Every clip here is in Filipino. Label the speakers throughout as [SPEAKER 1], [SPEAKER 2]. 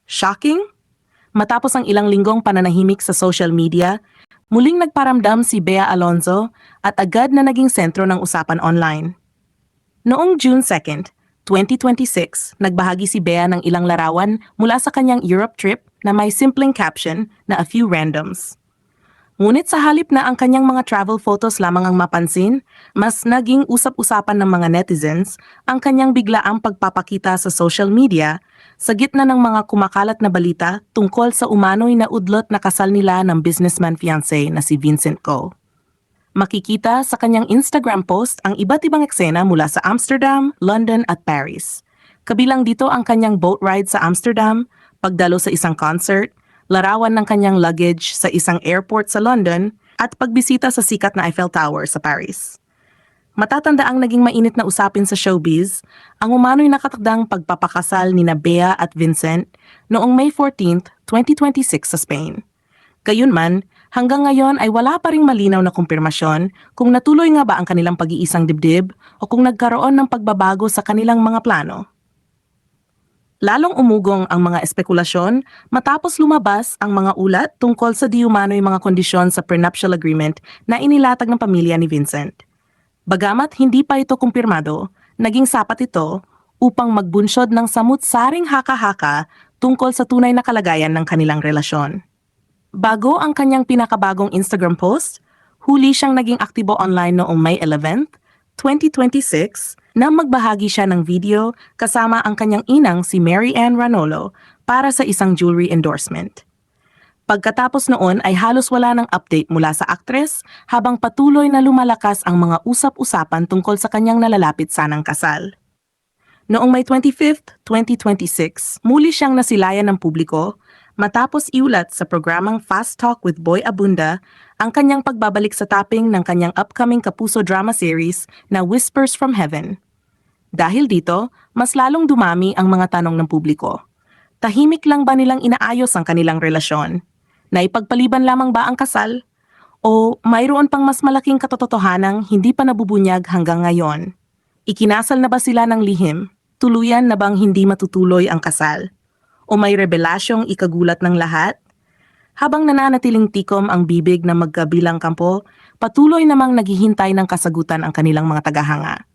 [SPEAKER 1] Shocking? Matapos ang ilang linggong pananahimik sa social media, muling nagparamdam si Bea Alonzo at agad na naging sentro ng usapan online. Noong June 2, 2026, nagbahagi si Bea ng ilang larawan mula sa kanyang Europe trip na may simpleng caption na "A few randoms". Ngunit sa halip na ang kanyang mga travel photos lamang ang mapansin, mas naging usap-usapan ng mga netizens ang kanyang biglaang pagpapakita sa social media sa gitna ng mga kumakalat na balita tungkol sa umano'y na udlot na kasal nila ng businessman fiancé na si Vincent Ko. Makikita sa kanyang Instagram post ang iba't ibang eksena mula sa Amsterdam, London at Paris. Kabilang dito ang kanyang boat ride sa Amsterdam, pagdalo sa isang concert, larawan ng kanyang luggage sa isang airport sa London, at pagbisita sa sikat na Eiffel Tower sa Paris. Matatandaang naging mainit na usapin sa showbiz ang umano'y nakatakdang pagpapakasal ni Bea at Vincent noong May 14, 2026 sa Spain. Gayunman, hanggang ngayon ay wala pa ring malinaw na kumpirmasyon kung natuloy nga ba ang kanilang pag-iisang dibdib o kung nagkaroon ng pagbabago sa kanilang mga plano. Lalong umugong ang mga espekulasyon matapos lumabas ang mga ulat tungkol sa diumano'y mga kondisyon sa prenuptial agreement na inilatag ng pamilya ni Vincent. Bagamat hindi pa ito kumpirmado, naging sapat ito upang magbunsod ng samut-saring haka-haka tungkol sa tunay na kalagayan ng kanilang relasyon. Bago ang kanyang pinakabagong Instagram post, huli siyang naging aktibo online noong May 11, 2026, nang magbahagi siya ng video kasama ang kanyang inang si Mary Ann Ranolo para sa isang jewelry endorsement. Pagkatapos noon ay halos wala ng update mula sa aktres habang patuloy na lumalakas ang mga usap-usapan tungkol sa kanyang nalalapit sanang kasal. Noong May 25, 2026, muli siyang nasilayan ng publiko matapos iulat sa programang Fast Talk with Boy Abunda ang kanyang pagbabalik sa tapping ng kanyang upcoming kapuso drama series na Whispers from Heaven. Dahil dito, mas lalong dumami ang mga tanong ng publiko. Tahimik lang ba nilang inaayos ang kanilang relasyon? Naipagpaliban lamang ba ang kasal? O mayroon pang mas malaking katotohanang hindi pa nabubunyag hanggang ngayon? Ikinasal na ba sila ng lihim? Tuluyan na bang hindi matutuloy ang kasal? O may rebelasyong ikagulat ng lahat? Habang nananatiling tikom ang bibig ng magkabilang kampo, patuloy namang naghihintay ng kasagutan ang kanilang mga tagahanga.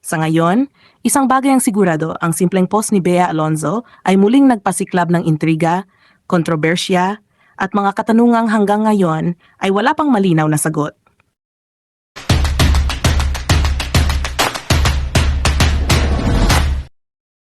[SPEAKER 1] Sa ngayon, isang bagay ang sigurado, ang simpleng post ni Bea Alonzo ay muling nagpasiklab ng intriga, kontrobersya, at mga katanungang hanggang ngayon ay wala pang malinaw na sagot.